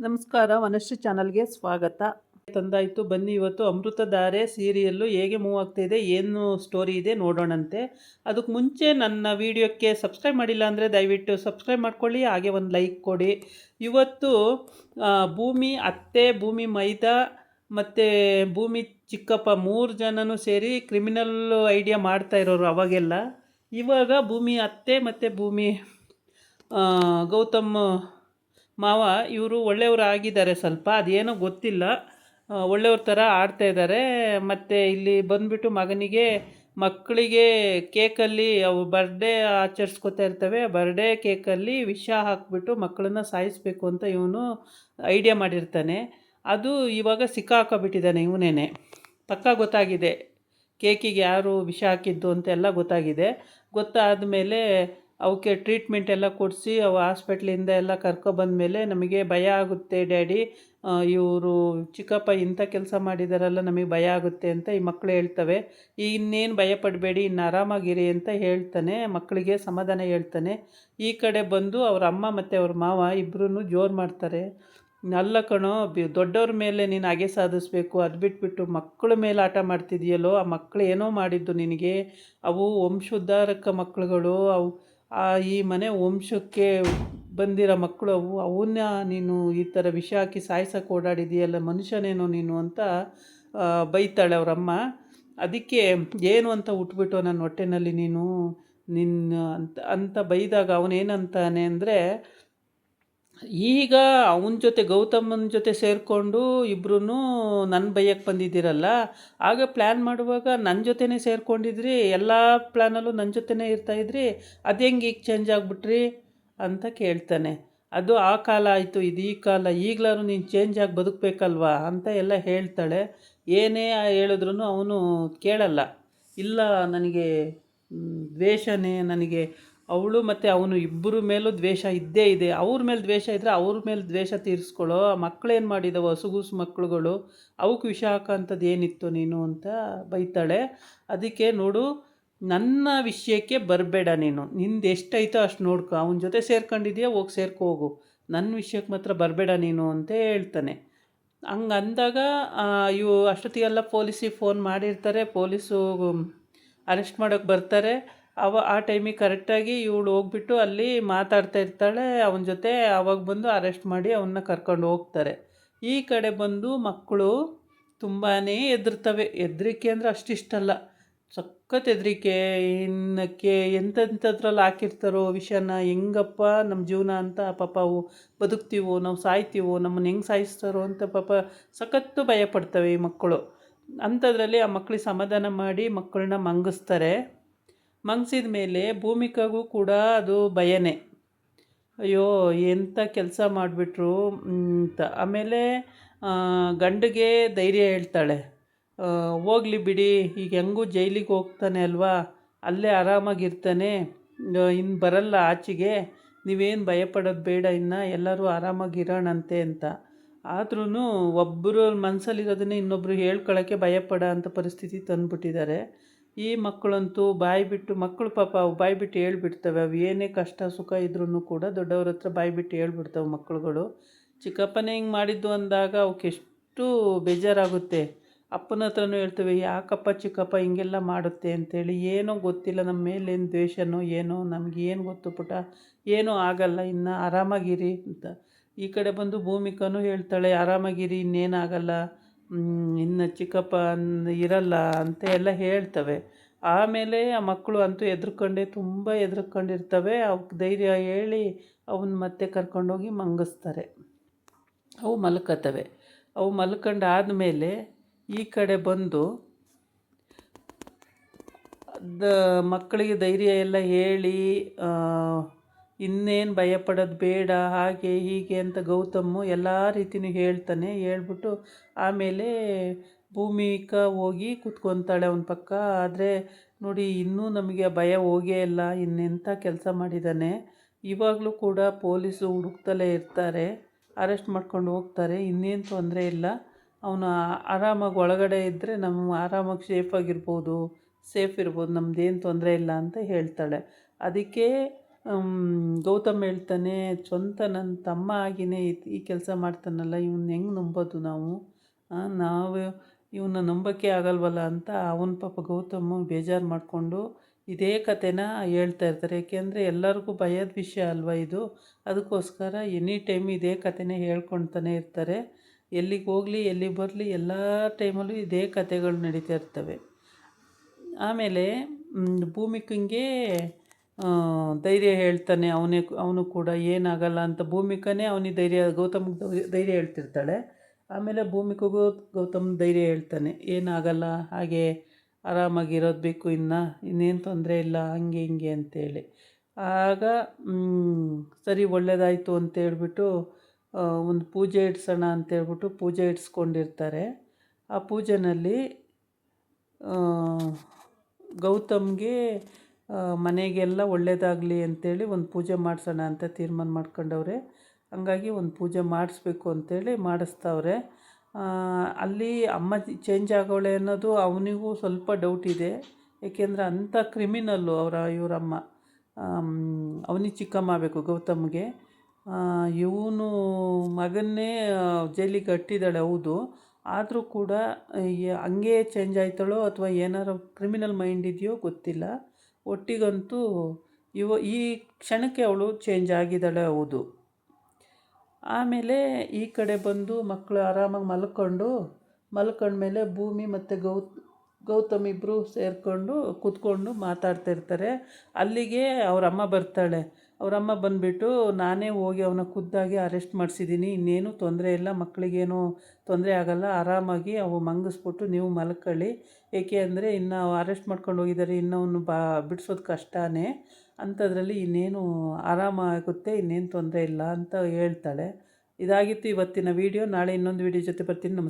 ನಮಸ್ಕಾರ, ವನಶ್ರೀ ಚಾನಲ್ಗೆ ಸ್ವಾಗತ. ತಂದಾಯಿತು, ಬನ್ನಿ ಇವತ್ತು ಅಮೃತಧಾರೆ ಸೀರಿಯಲ್ಲು ಹೇಗೆ ಮೂವ್ ಆಗ್ತಾಯಿದೆ, ಏನು ಸ್ಟೋರಿ ಇದೆ ನೋಡೋಣಂತೆ. ಅದಕ್ಕೆ ಮುಂಚೆ ನನ್ನ ವಿಡಿಯೋಕ್ಕೆ ಸಬ್ಸ್ಕ್ರೈಬ್ ಮಾಡಿಲ್ಲ ಅಂದರೆ ದಯವಿಟ್ಟು ಸಬ್ಸ್ಕ್ರೈಬ್ ಮಾಡ್ಕೊಳ್ಳಿ, ಹಾಗೆ ಒಂದು ಲೈಕ್ ಕೊಡಿ. ಇವತ್ತು ಭೂಮಿ ಅತ್ತೆ, ಭೂಮಿ ಮೈದಾ ಮತ್ತು ಭೂಮಿ ಚಿಕ್ಕಪ್ಪ 3 ಜನನೂ ಸೇರಿ ಕ್ರಿಮಿನಲ್ ಐಡಿಯಾ ಮಾಡ್ತಾ ಇರೋರು ಅವಾಗೆಲ್ಲ. ಇವಾಗ ಭೂಮಿ ಅತ್ತೆ ಮತ್ತು ಭೂಮಿ ಗೌತಮ್ ಮಾವ ಇವರು ಒಳ್ಳೆಯವರು ಆಗಿದ್ದಾರೆ, ಸ್ವಲ್ಪ ಅದೇನೋ ಗೊತ್ತಿಲ್ಲ, ಒಳ್ಳೆಯವ್ರ ಥರ ಆಡ್ತಾಯಿದ್ದಾರೆ. ಮತ್ತು ಇಲ್ಲಿ ಬಂದುಬಿಟ್ಟು ಮಕ್ಕಳಿಗೆ ಕೇಕಲ್ಲಿ ಅವು ಬರ್ಡೇ ಆಚರಿಸ್ಕೊತಾ ಇರ್ತವೆ, ಬರ್ಡೇ ಕೇಕಲ್ಲಿ ವಿಷ ಹಾಕಿಬಿಟ್ಟು ಮಕ್ಕಳನ್ನ ಸಾಯಿಸಬೇಕು ಅಂತ ಇವನು ಐಡಿಯಾ ಮಾಡಿರ್ತಾನೆ. ಅದು ಇವಾಗ ಸಿಕ್ಕಾಕೊಂಡ್ಬಿಟ್ಟಿದ್ದಾನೆ ಇವನೇನೆ. ಪಕ್ಕಾ ಗೊತ್ತಾಗಿದೆ ಕೇಕಿಗೆ ಯಾರು ವಿಷ ಹಾಕಿದ್ದು ಅಂತೆಲ್ಲ ಗೊತ್ತಾಗಿದೆ. ಗೊತ್ತಾದ ಮೇಲೆ ಅವಕ್ಕೆ ಟ್ರೀಟ್ಮೆಂಟ್ ಎಲ್ಲ ಕೊಡಿಸಿ ಅವು ಹಾಸ್ಪಿಟ್ಲಿಂದ ಎಲ್ಲ ಕರ್ಕೊಬಂದಮೇಲೆ ನಮಗೆ ಭಯ ಆಗುತ್ತೆ ಡ್ಯಾಡಿ, ಇವರು ಚಿಕ್ಕಪ್ಪ ಇಂಥ ಕೆಲಸ ಮಾಡಿದಾರಲ್ಲ, ನಮಗೆ ಭಯ ಆಗುತ್ತೆ ಅಂತ ಈ ಮಕ್ಕಳು ಹೇಳ್ತವೆ. ಇನ್ನೇನು ಭಯ ಪಡಬೇಡಿ, ಇನ್ನು ಆರಾಮಾಗಿರಿ ಅಂತ ಹೇಳ್ತಾನೆ, ಮಕ್ಕಳಿಗೆ ಸಮಾಧಾನ ಹೇಳ್ತಾನೆ. ಈ ಕಡೆ ಬಂದು ಅವ್ರ ಅಮ್ಮ ಮತ್ತು ಅವ್ರ ಮಾವ ಇಬ್ಬರೂ ಜೋರು ಮಾಡ್ತಾರೆ. ಅಲ್ಲ ಕಣೋ, ದೊಡ್ಡವ್ರ ಮೇಲೆ ನೀನು ಹಾಗೆ ಸಾಧಿಸ್ಬೇಕು, ಅದು ಬಿಟ್ಬಿಟ್ಟು ಮಕ್ಕಳ ಮೇಲೆ ಆಟ ಮಾಡ್ತಿದೆಯಲ್ಲೋ, ಆ ಮಕ್ಕಳು ಏನೋ ಮಾಡಿದ್ದು ನಿನಗೆ, ಅವು ವಂಶೋದ್ಧಾರಕ ಮಕ್ಕಳುಗಳು, ಅವು ಈ ಮನೆ ವಂಶಕ್ಕೆ ಬಂದಿರೋ ಮಕ್ಕಳು, ಅವನ್ನ ನೀನು ಈ ಥರ ವಿಷ ಹಾಕಿ ಸಾಯ್ಸೋಕೆ ಓಡಾಡಿದೆಯಲ್ಲ, ಮನುಷ್ಯನೇನೋ ನೀನು ಅಂತ ಬೈತಾಳೆ ಅವರಮ್ಮ. ಅದಕ್ಕೆ ಏನು ಅಂತ ಉಟ್ಬಿಟ್ಟು ನನ್ನ ಹೊಟ್ಟೆನಲ್ಲಿ ನೀನು ನಿನ್ನ ಅಂತ ಬೈದಾಗ ಅವನೇನಂತಾನೆ ಅಂದರೆ, ಈಗ ಅವನ ಜೊತೆ ಗೌತಮನ ಜೊತೆ ಸೇರಿಕೊಂಡು ಇಬ್ಬರೂ ನನ್ನ ಬೈಯಕ್ಕೆ ಬಂದಿದ್ದೀರಲ್ಲ, ಆಗ ಪ್ಲ್ಯಾನ್ ಮಾಡುವಾಗ ನನ್ನ ಜೊತೆನೇ ಸೇರಿಕೊಂಡಿದ್ರಿ, ಎಲ್ಲ ಪ್ಲ್ಯಾನಲ್ಲೂ ನನ್ನ ಜೊತೆನೇ ಇರ್ತಾಯಿದ್ರಿ, ಅದು ಹೆಂಗೆ ಈಗ ಚೇಂಜ್ ಆಗಿಬಿಟ್ರಿ ಅಂತ ಕೇಳ್ತಾನೆ. ಅದು ಆ ಕಾಲ ಆಯಿತು, ಇದು ಈ ಕಾಲ, ಈಗಲಾರು ನೀನು ಚೇಂಜ್ ಆಗಿ ಬದುಕಬೇಕಲ್ವಾ ಅಂತ ಎಲ್ಲ ಹೇಳ್ತಾಳೆ. ಏನೇ ಹೇಳಿದ್ರೂ ಅವನು ಕೇಳಲ್ಲ. ಇಲ್ಲ, ನನಗೆ ದ್ವೇಷನೇ, ನನಗೆ ಅವಳು ಮತ್ತು ಅವನು ಇಬ್ಬರ ಮೇಲೂ ದ್ವೇಷ ಇದ್ದೇ ಇದೆ. ಅವ್ರ ಮೇಲೆ ದ್ವೇಷ ಇದ್ದರೆ ಅವ್ರ ಮೇಲೆ ದ್ವೇಷ ತೀರಿಸ್ಕೊಳ್ಳೋ, ಮಕ್ಕಳೇನು ಮಾಡಿದವು ಹಸುಗೂಸು ಮಕ್ಕಳುಗಳು, ಅವಕ್ಕೆ ವಿಷ ಹಾಕೋಂಥದ್ದು ಏನಿತ್ತು ನೀನು ಅಂತ ಬೈತಾಳೆ. ಅದಕ್ಕೆ ನೋಡು, ನನ್ನ ವಿಷಯಕ್ಕೆ ಬರಬೇಡ ನೀನು, ನಿಂದು ಎಷ್ಟೈತೋ ಅಷ್ಟು ನೋಡ್ಕೊ, ಅವನ ಜೊತೆ ಸೇರ್ಕೊಂಡಿದ್ಯಾ ಹೋಗಿ ಹೋಗು, ನನ್ನ ವಿಷಯಕ್ಕೆ ಮಾತ್ರ ಬರಬೇಡ ನೀನು ಅಂತ ಹೇಳ್ತಾನೆ. ಹಂಗೆ ಅಂದಾಗ ಅಷ್ಟೊತ್ತಿಗೆಲ್ಲ ಪೊಲೀಸಿಗೆ ಫೋನ್ ಮಾಡಿರ್ತಾರೆ, ಪೊಲೀಸು ಅರೆಸ್ಟ್ ಮಾಡೋಕ್ಕೆ ಬರ್ತಾರೆ. ಆ ಟೈಮಿಗೆ ಕರೆಕ್ಟಾಗಿ ಇವಳು ಹೋಗ್ಬಿಟ್ಟು ಅಲ್ಲಿ ಮಾತಾಡ್ತಾ ಇರ್ತಾಳೆ ಅವನ ಜೊತೆ. ಆವಾಗ ಬಂದು ಅರೆಸ್ಟ್ ಮಾಡಿ ಅವನ್ನ ಕರ್ಕೊಂಡು ಹೋಗ್ತಾರೆ. ಈ ಕಡೆ ಬಂದು ಮಕ್ಕಳು ತುಂಬಾ ಹೆದರ್ತವೆ. ಹೆದರಿಕೆ ಅಂದರೆ ಅಷ್ಟಿಷ್ಟಲ್ಲ, ಸಖತ್ ಹೆದರಿಕೆ. ಇನ್ನಕ್ಕೆ ಎಂಥದ್ರಲ್ಲಿ ಹಾಕಿರ್ತಾರೋ ವಿಷಯನ, ಹೆಂಗಪ್ಪ ನಮ್ಮ ಜೀವನ ಅಂತ, ಪಾಪ ಅವು ಬದುಕ್ತೀವೋ ನಾವು ಸಾಯ್ತೀವೋ, ನಮ್ಮನ್ನು ಹೆಂಗೆ ಸಾಯಿಸ್ತಾರೋ ಅಂತ ಪಾಪ ಸಖತ್ತು ಭಯಪಡ್ತವೆ ಈ ಮಕ್ಕಳು. ಅಂಥದ್ರಲ್ಲಿ ಆ ಮಕ್ಕಳಿಗೆ ಸಮಾಧಾನ ಮಾಡಿ ಮಕ್ಕಳನ್ನ ಮಂಗಿಸ್ತಾರೆ. ಮಂಗಿಸಿದ ಮೇಲೆ ಭೂಮಿಕಾಗೂ ಕೂಡ ಅದು ಭಯನೇ, ಅಯ್ಯೋ ಎಂಥ ಕೆಲಸ ಮಾಡಿಬಿಟ್ರು ಅಂತ. ಆಮೇಲೆ ಗಂಡಿಗೆ ಧೈರ್ಯ ಹೇಳ್ತಾಳೆ, ಹೋಗಲಿ ಬಿಡಿ, ಈಗ ಹೆಂಗೂ ಜೈಲಿಗೆ ಹೋಗ್ತಾನೆ ಅಲ್ವಾ, ಅಲ್ಲೇ ಆರಾಮಾಗಿರ್ತಾನೆ, ಇನ್ನು ಬರಲ್ಲ ಆಚೆಗೆ, ನೀವೇನು ಭಯಪಡೋದು ಬೇಡ, ಇನ್ನು ಎಲ್ಲರೂ ಆರಾಮಾಗಿರೋಣಂತೆ ಅಂತ. ಆದ್ರೂ ಒಬ್ಬರು ಮನಸ್ಸಲ್ಲಿರೋದನ್ನೇ ಇನ್ನೊಬ್ಬರು ಹೇಳ್ಕೊಳ್ಳೋಕ್ಕೆ ಭಯಪಡ ಅಂತ ಪರಿಸ್ಥಿತಿ ತಂದುಬಿಟ್ಟಿದ್ದಾರೆ. ಈ ಮಕ್ಕಳಂತೂ ಮಕ್ಕಳು ಪಾಪ ಅವು ಬಾಯ್ಬಿಟ್ಟು ಹೇಳ್ಬಿಡ್ತವೆ. ಅವು ಏನೇ ಕಷ್ಟ ಸುಖ ಇದ್ರೂ ಕೂಡ ದೊಡ್ಡವ್ರ ಹತ್ರ ಬಾಯ್ಬಿಟ್ಟು ಹೇಳ್ಬಿಡ್ತವೆ ಮಕ್ಕಳುಗಳು. ಚಿಕ್ಕಪ್ಪನೇ ಹಿಂಗೆ ಮಾಡಿದ್ದು ಅಂದಾಗ ಅವಕ್ಕೆ ಎಷ್ಟು ಬೇಜಾರಾಗುತ್ತೆ. ಅಪ್ಪನ ಹತ್ರನೂ ಹೇಳ್ತವೆ, ಯಾಕಪ್ಪ ಚಿಕ್ಕಪ್ಪ ಹಿಂಗೆಲ್ಲ ಮಾಡುತ್ತೆ ಅಂತೇಳಿ. ಏನೋ ಗೊತ್ತಿಲ್ಲ, ನಮ್ಮ ಮೇಲೇನು ದ್ವೇಷನೋ ಏನೋ, ನಮಗೇನು ಗೊತ್ತು ಪುಟ, ಏನೂ ಆಗಲ್ಲ, ಇನ್ನು ಆರಾಮಾಗಿರಿ ಅಂತ. ಈ ಕಡೆ ಬಂದು ಭೂಮಿಕನೂ ಹೇಳ್ತಾಳೆ, ಆರಾಮಾಗಿರಿ, ಇನ್ನೇನಾಗಲ್ಲ, ಇನ್ನು ಚಿಕ್ಕಪ್ಪ ಇರಲ್ಲ ಅಂತ ಎಲ್ಲ ಹೇಳ್ತವೆ. ಆಮೇಲೆ ಆ ಮಕ್ಕಳು ಅಂತೂ ತುಂಬ ಹೆದರ್ಕೊಂಡಿರ್ತವೆ. ಅವಕ್ಕೆ ಧೈರ್ಯ ಹೇಳಿ ಅವನ್ನ ಮತ್ತೆ ಕರ್ಕೊಂಡೋಗಿ ಮಂಗಿಸ್ತಾರೆ. ಅವು ಮಲ್ಕೋತವೆ. ಅವು ಮಲ್ಕೊಂಡಾದಮೇಲೆ ಈ ಕಡೆ ಬಂದು ಮಕ್ಕಳಿಗೆ ಧೈರ್ಯ ಎಲ್ಲ ಹೇಳಿ, ಇನ್ನೇನು ಭಯಪಡೋದು ಬೇಡ, ಹಾಗೆ ಹೀಗೆ ಅಂತ ಗೌತಮು ಎಲ್ಲ ರೀತಿಯೂ ಹೇಳ್ತಾನೆ. ಹೇಳ್ಬಿಟ್ಟು ಆಮೇಲೆ ಭೂಮಿಕಾ ಹೋಗಿ ಕೂತ್ಕೊತಾಳೆ ಅವನ ಪಕ್ಕ. ಆದರೆ ನೋಡಿ, ಇನ್ನೂ ನಮಗೆ ಭಯ ಹೋಗೇ ಇಲ್ಲ, ಇನ್ನೆಂಥ ಕೆಲಸ ಮಾಡಿದ್ದಾನೆ. ಇವಾಗಲೂ ಕೂಡ ಪೊಲೀಸು ಹುಡುಕ್ತಲೇ ಇರ್ತಾರೆ, ಅರೆಸ್ಟ್ ಮಾಡ್ಕೊಂಡು ಹೋಗ್ತಾರೆ, ಇನ್ನೇನು ತೊಂದರೆ ಇಲ್ಲ, ಅವನು ಆರಾಮಾಗಿ ಒಳಗಡೆ ಇದ್ದರೆ ನಮ್ಮ ಆರಾಮಾಗಿ ಸೇಫ್ ಇರ್ಬೋದು, ನಮ್ಮದೇನು ತೊಂದರೆ ಇಲ್ಲ ಅಂತ ಹೇಳ್ತಾಳೆ. ಅದಕ್ಕೆ ಗೌತಮ್ ಹೇಳ್ತಾನೆ, ಸ್ವಂತ ನನ್ನ ತಮ್ಮ ಆಗಿನೇ ಈ ಕೆಲಸ ಮಾಡ್ತಾನಲ್ಲ, ಇವ್ನ ಹೆಂಗೆ ನಂಬೋದು ನಾವು ಇವನ್ನ ನಂಬೋಕ್ಕೆ ಆಗಲ್ವಲ್ಲ ಅಂತ ಅವನ ಪಾಪ ಗೌತಮ್ ಬೇಜಾರು ಮಾಡಿಕೊಂಡು ಇದೇ ಕಥೆನ ಹೇಳ್ತಾ ಇರ್ತಾರೆ. ಏಕೆಂದರೆ ಎಲ್ಲರಿಗೂ ಭಯದ ವಿಷಯ ಅಲ್ವ ಇದು, ಅದಕ್ಕೋಸ್ಕರ ಎನಿ ಟೈಮ್ ಇದೇ ಕಥೆನೇ ಹೇಳ್ಕೊಳ್ತಾನೆ ಇರ್ತಾರೆ. ಎಲ್ಲಿಗೆ ಹೋಗಲಿ ಎಲ್ಲಿಗೆ ಬರಲಿ ಎಲ್ಲ ಟೈಮಲ್ಲೂ ಇದೇ ಕಥೆಗಳು ನಡೀತಾ ಇರ್ತವೆ. ಆಮೇಲೆ ಭೂಮಿಕಂಗೆ ಧೈರ್ಯ ಹೇಳ್ತಾನೆ, ಅವನು ಕೂಡ ಏನಾಗಲ್ಲ ಅಂತ. ಭೂಮಿಕನೇ ಅವನಿಗೆ ಗೌತಮ್ಗೆ ಧೈರ್ಯ ಹೇಳ್ತಿರ್ತಾಳೆ. ಆಮೇಲೆ ಭೂಮಿಕಗೂ ಗೌತಮ್ ಧೈರ್ಯ ಹೇಳ್ತಾನೆ, ಏನಾಗಲ್ಲ, ಹಾಗೆ ಆರಾಮಾಗಿರೋದು ಬೇಕು, ಇನ್ನೇನು ತೊಂದರೆ ಇಲ್ಲ, ಹಂಗೆ ಹಿಂಗೆ ಅಂತೇಳಿ. ಆಗ ಸರಿ ಒಳ್ಳೆಯದಾಯಿತು ಅಂತೇಳ್ಬಿಟ್ಟು ಒಂದು ಪೂಜೆ ಇಡ್ಸೋಣ ಅಂತೇಳ್ಬಿಟ್ಟು ಪೂಜೆ ಇಡ್ಸ್ಕೊಂಡಿರ್ತಾರೆ. ಆ ಪೂಜೆನಲ್ಲಿ ಗೌತಮ್ಗೆ ಮನೆಗೆಲ್ಲ ಒಳ್ಳೆಯದಾಗಲಿ ಅಂತೇಳಿ ಒಂದು ಪೂಜೆ ಮಾಡಿಸೋಣ ಅಂತ ತೀರ್ಮಾನ ಮಾಡ್ಕೊಂಡವ್ರೆ. ಹಂಗಾಗಿ ಒಂದು ಪೂಜೆ ಮಾಡಿಸ್ಬೇಕು ಅಂತೇಳಿ ಮಾಡಿಸ್ತಾವ್ರೆ. ಅಲ್ಲಿ ಅಮ್ಮ ಚೇಂಜ್ ಆಗೋಳೆ ಅನ್ನೋದು ಅವನಿಗೂ ಸ್ವಲ್ಪ ಡೌಟ್ ಇದೆ. ಏಕೆಂದರೆ ಅಂಥ ಕ್ರಿಮಿನಲ್ಲು ಇವರಮ್ಮ. ಅವನಿಗೆ ಚಿಕ್ಕಮ್ಮ ಆಗಬೇಕು ಗೌತಮ್ಗೆ. ಇವನು ಮಗನ್ನೇ ಜೈಲಿಗೆ ಕಟ್ಟಿದ್ದಾಳೆ ಹೌದು, ಆದರೂ ಕೂಡ ಹಂಗೆ ಚೇಂಜ್ ಆಯ್ತಾಳೋ ಅಥವಾ ಏನಾರು ಕ್ರಿಮಿನಲ್ ಮೈಂಡ್ ಇದೆಯೋ ಗೊತ್ತಿಲ್ಲ. ಒಟ್ಟಿಗಂತೂ ಈ ಕ್ಷಣಕ್ಕೆ ಅವಳು ಚೇಂಜ್ ಆಗಿದ್ದಾಳೆ ಹೌದು. ಆಮೇಲೆ ಈ ಕಡೆ ಬಂದು ಮಕ್ಕಳು ಆರಾಮಾಗಿ ಮಲ್ಕೊಂಡ್ಮೇಲೆ ಭೂಮಿ ಮತ್ತು ಗೌತಮ್ ಇಬ್ಬರು ಸೇರಿಕೊಂಡು ಕೂತ್ಕೊಂಡು ಮಾತಾಡ್ತಿರ್ತಾರೆ. ಅಲ್ಲಿಗೆ ಅವರಮ್ಮ ಬರ್ತಾಳೆ. ಅವರಮ್ಮ ಬಂದುಬಿಟ್ಟು, ನಾನೇ ಹೋಗಿ ಅವನ ಖುದ್ದಾಗಿ ಅರೆಸ್ಟ್ ಮಾಡಿಸಿದ್ದೀನಿ, ಇನ್ನೇನು ತೊಂದರೆ ಇಲ್ಲ, ಮಕ್ಕಳಿಗೇನು ತೊಂದರೆ ಆಗಲ್ಲ, ಆರಾಮಾಗಿ ಅವು ಮಂಗಿಸ್ಬಿಟ್ಟು ನೀವು ಮಲ್ಕೊಳ್ಳಿ, ಏಕೆ ಅಂದರೆ ಇನ್ನು ಅರೆಸ್ಟ್ ಮಾಡ್ಕೊಂಡು ಹೋಗಿದ್ದಾರೆ, ಇನ್ನು ಅವನು ಬಿಡಿಸೋದು ಕಷ್ಟನೇ, ಅಂಥದ್ರಲ್ಲಿ ಇನ್ನೇನು ಆರಾಮಾಗುತ್ತೆ, ಇನ್ನೇನು ತೊಂದರೆ ಇಲ್ಲ ಅಂತ ಹೇಳ್ತಾಳೆ. ಇದಾಗಿತ್ತು ಇವತ್ತಿನ ವೀಡಿಯೋ. ನಾಳೆ ಇನ್ನೊಂದು ವೀಡಿಯೋ ಜೊತೆ ಬರ್ತೀನಿ. ನಮಸ್ಕಾರ.